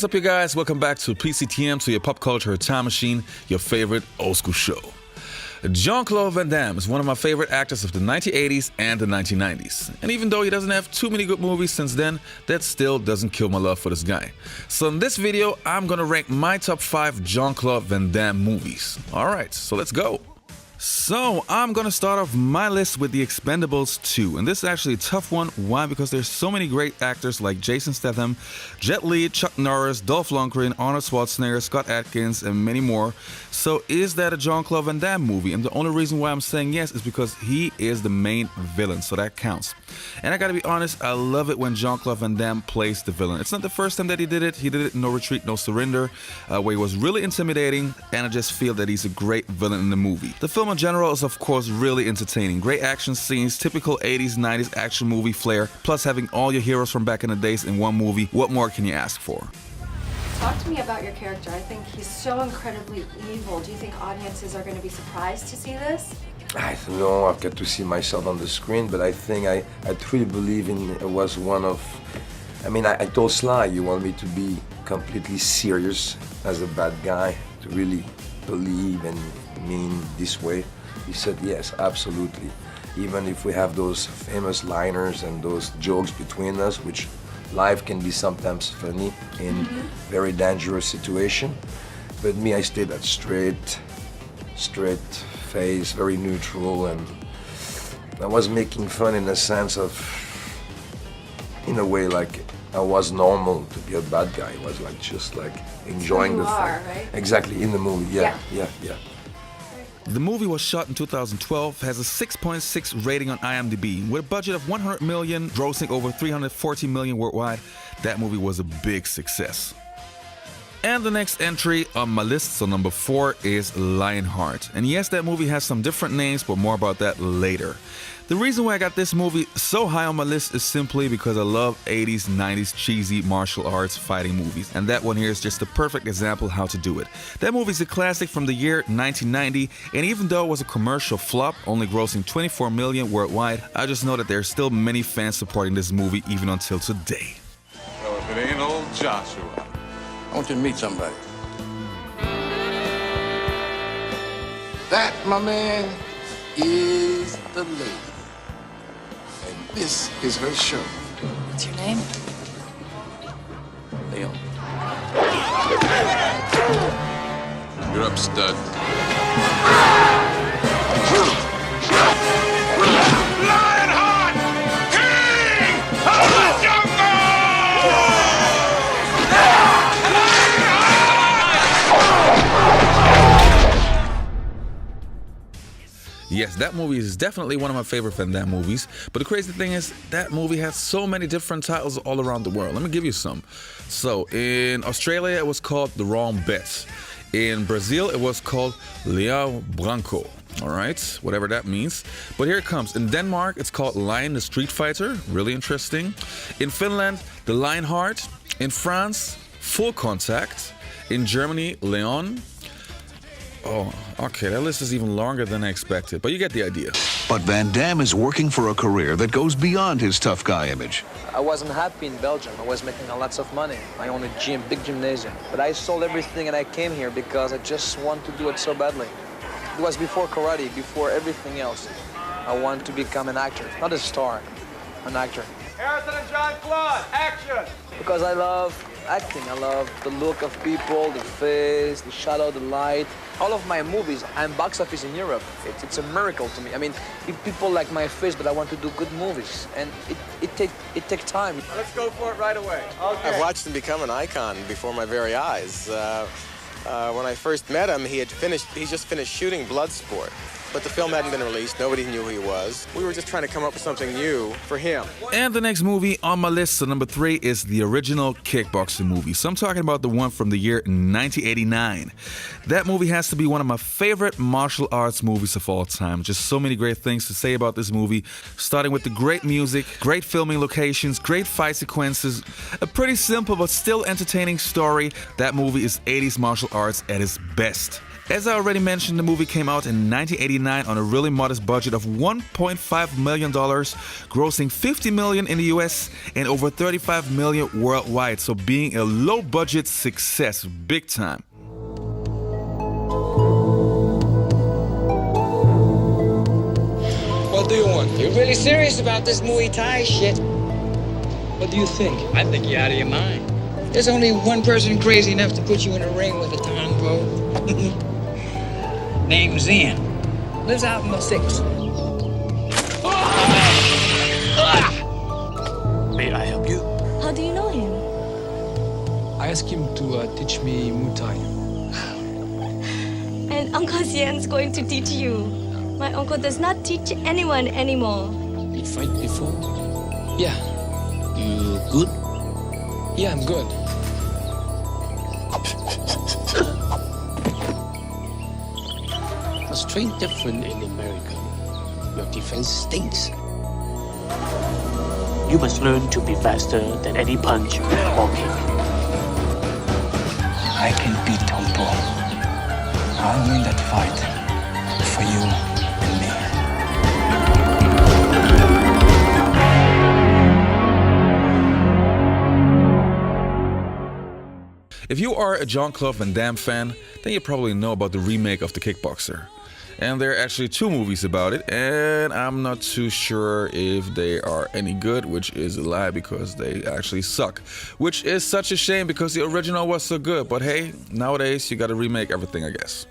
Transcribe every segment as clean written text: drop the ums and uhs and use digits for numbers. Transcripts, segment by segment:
What's up, you guys? Welcome back to PCTM, to your pop culture time machine, your favorite old school show. Jean-Claude Van Damme is one of my favorite actors of the 1980s and the 1990s. And even though he doesn't have too many good movies since then, that still doesn't kill my love for this guy. So in this video, I'm gonna rank my top 5 Jean-Claude Van Damme movies. Alright, so let's go. So, I'm gonna start off my list with The Expendables 2, and this is actually a tough one. Why? Because there's so many great actors like Jason Statham, Jet Li, Chuck Norris, Dolph Lundgren, Arnold Schwarzenegger, Scott Adkins, and many more. So, is that a Jean-Claude Van Damme movie? And the only reason why I'm saying yes is because he is the main villain, so that counts. And I gotta be honest, I love it when Jean-Claude Van Damme plays the villain. It's not the first time that he did it. He did it in No Retreat, No Surrender, where he was really intimidating, and I just feel that he's a great villain in the movie. The film in general is of course really entertaining. Great action scenes, typical 80s, 90s action movie flair, plus having all your heroes from back in the days in one movie. What more can you ask for? Talk to me about your character. I think he's so incredibly evil. Do you think audiences are going to be surprised to see this? I don't know, I've got to see myself on the screen, but I think I truly believe it was one of... I told Sly, you want me to be completely serious as a bad guy, to really believe and mean this way? He said, yes, absolutely. Even if we have those famous liners and those jokes between us, which life can be sometimes funny in very dangerous situation. But me, I stayed that straight face, very neutral, and I was making fun in a sense of, in a way, like I was normal to be a bad guy. It was like just like enjoying the fun. Right? Exactly, in the movie, yeah. The movie was shot in 2012, has a 6.6 rating on IMDb. With a budget of 100 million, grossing over 340 million worldwide, that movie was a big success. And the next entry on my list, so number 4, is Lionheart. And yes, that movie has some different names, but more about that later. The reason why I got this movie so high on my list is simply because I love 80s, 90s cheesy martial arts fighting movies. And that one here is just the perfect example how to do it. That movie is a classic from the year 1990, and even though it was a commercial flop, only grossing 24 million worldwide, I just know that there's still many fans supporting this movie even until today. Well, if it ain't old Joshua, I want you to meet somebody. That, my man, is the lady. And this is her show. What's your name? Leon. You're up, stud. Lionheart! King of the jungle! Yes, that movie is definitely one of my favorite Van Damme movies, but the crazy thing is that movie has so many different titles all around the world. Let me give you some. So, in Australia it was called The Wrong Bet. In Brazil it was called Leão Branco. Alright, whatever that means. But here it comes. In Denmark it's called Lion the Street Fighter. Really interesting. In Finland, The Lionheart. In France, Full Contact. In Germany, Leon. Oh, okay, that list is even longer than I expected, but you get the idea. But Van Damme is working for a career that goes beyond his tough guy image. I wasn't happy in Belgium. I was making lots of money. I owned a gym, big gymnasium. But I sold everything and I came here because I just want to do it so badly. It was before karate, before everything else. I wanted to become an actor, not a star, an actor. Harrison and Jean-Claude, action! Because I love acting. I love the look of people, the face, the shadow, the light. All of my movies, I'm box office in Europe. It's a miracle to me. I mean, people like my face, but I want to do good movies. And it takes time. Let's go for it right away. Okay. I've watched him become an icon before my very eyes. When I first met him, he just finished shooting Bloodsport. But the film hadn't been released. Nobody knew who he was. We were just trying to come up with something new for him. And the next movie on my list, so number 3, is the original kickboxing movie. So I'm talking about the one from the year 1989. That movie has to be one of my favorite martial arts movies of all time. Just so many great things to say about this movie, starting with the great music, great filming locations, great fight sequences, a pretty simple but still entertaining story. That movie is 80s martial arts at its best. As I already mentioned, the movie came out in 1989 on a really modest budget of $1.5 million, grossing $50 million in the US and over $35 million worldwide, so being a low-budget success, big time. What do you want? You're really serious about this Muay Thai shit? What do you think? I think you're out of your mind. There's only one person crazy enough to put you in a ring with a tongue, bro. Named Zen. Lives out in the six. May I help you? How do you know him? I asked him to teach me Muay Thai. And Uncle Xian's going to teach you. My uncle does not teach anyone anymore. You fight before? Yeah. You good? Yeah, I'm good. It's train different in America. Your defense stinks. You must learn to be faster than any punch or kick. I can beat Tompo. I'll win that fight for you and me. If you are a Jean-Claude Van Damme fan, then you probably know about the remake of The Kickboxer. And there are actually 2 movies about it, and I'm not too sure if they are any good, which is a lie because they actually suck. Which is such a shame because the original was so good, but hey, nowadays you gotta remake everything, I guess.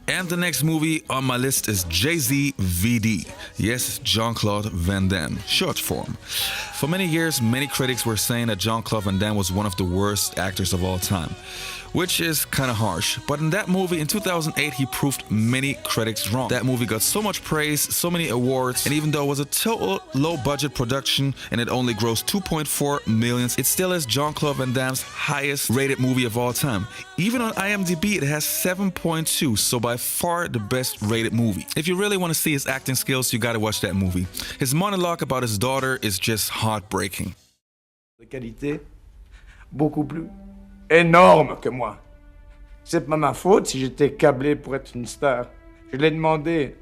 And the next movie on my list is Jay-Z VD. Yes, Jean-Claude Van Damme, short form. For many years, many critics were saying that Jean-Claude Van Damme was one of the worst actors of all time, which is kind of harsh. But in that movie, in 2008, he proved many critics wrong. That movie got so much praise, so many awards, and even though it was a total low-budget production and it only grossed 2.4 million, it still is Jean-Claude Van Damme's highest-rated movie of all time. Even on IMDb, it has 7.2, so by far the best-rated movie. If you really want to see his acting skills, you gotta watch that movie. His monologue about his daughter is just heartbreaking. De qualité, beaucoup plus énorme que moi. C'est pas ma faute si j'étais câblé pour être une star. Je l'ai demandé.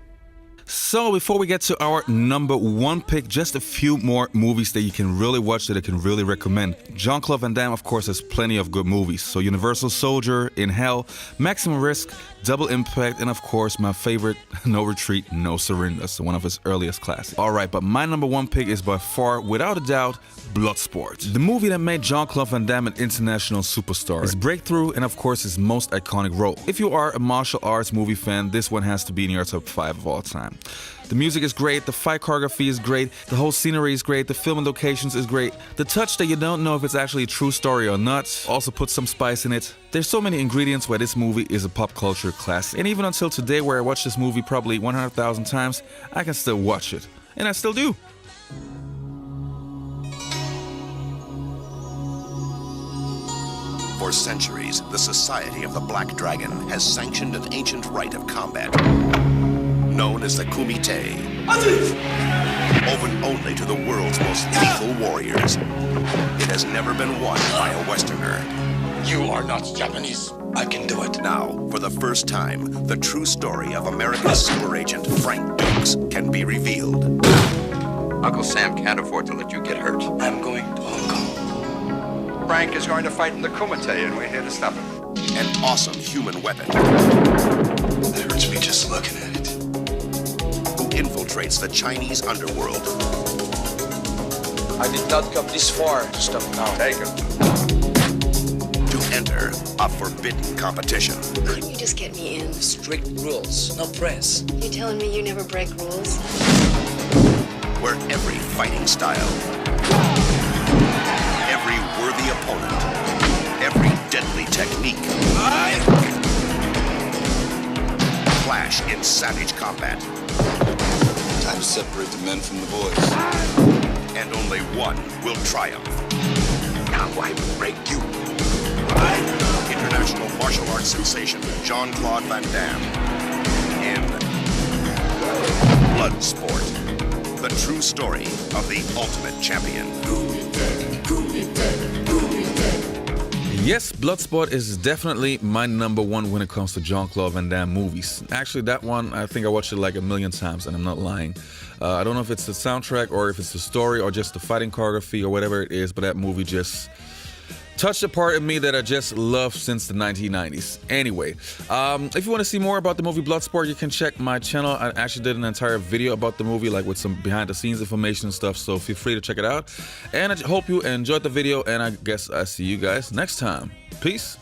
So before we get to our number 1 pick, just a few more movies that you can really watch that I can really recommend. Jean-Claude Van Damme, of course, has plenty of good movies. So Universal Soldier, In Hell, Maximum Risk, Double Impact, and of course my favorite, No Retreat, No Surrender. So one of his earliest classics. Alright, but my number 1 pick is by far, without a doubt, Bloodsport. The movie that made Jean-Claude Van Damme an international superstar. His breakthrough and of course his most iconic role. If you are a martial arts movie fan, this one has to be in your top 5 of all time. The music is great, the fight choreography is great, the whole scenery is great, the film and locations is great. The touch that you don't know if it's actually a true story or not, also put some spice in it. There's so many ingredients where this movie is a pop culture classic. And even until today, where I watch this movie probably 100,000 times, I can still watch it. And I still do. For centuries, the Society of the Black Dragon has sanctioned an ancient rite of combat known as the Kumite, open only to the world's most lethal warriors. It has never been won by a Westerner. You are not Japanese. I can do it. Now, for the first time, the true story of America's super agent Frank Dukes can be revealed. Uncle Sam can't afford to let you get hurt. I'm going to Hong Kong. Frank is going to fight in the Kumite, and we're here to stop him. An awesome human weapon. It hurts me just looking at it. Who infiltrates the Chinese underworld. I did not come this far to stop now. Take him. To enter a forbidden competition. Couldn't you just get me in? Strict rules, no press. You telling me you never break rules? Where every fighting style, every worthy opponent, every deadly technique clash in savage combat. Time to separate the men from the boys. And only one will triumph. Now I will break you. International martial arts sensation Jean-Claude Van Damme in Bloodsport, the true story of the ultimate champion. Yes, Bloodsport is definitely my number one when it comes to Jean-Claude Van Damme movies. Actually, that one, I think I watched it like a million times, and I'm not lying. I don't know if it's the soundtrack or if it's the story or just the fighting choreography or whatever it is, but that movie just touched a part of me that I just love since the 1990s. Anyway, if you want to see more about the movie Bloodsport, you can check my channel. I actually did an entire video about the movie, like with some behind-the-scenes information and stuff, so feel free to check it out. And I hope you enjoyed the video, and I guess I'll see you guys next time. Peace.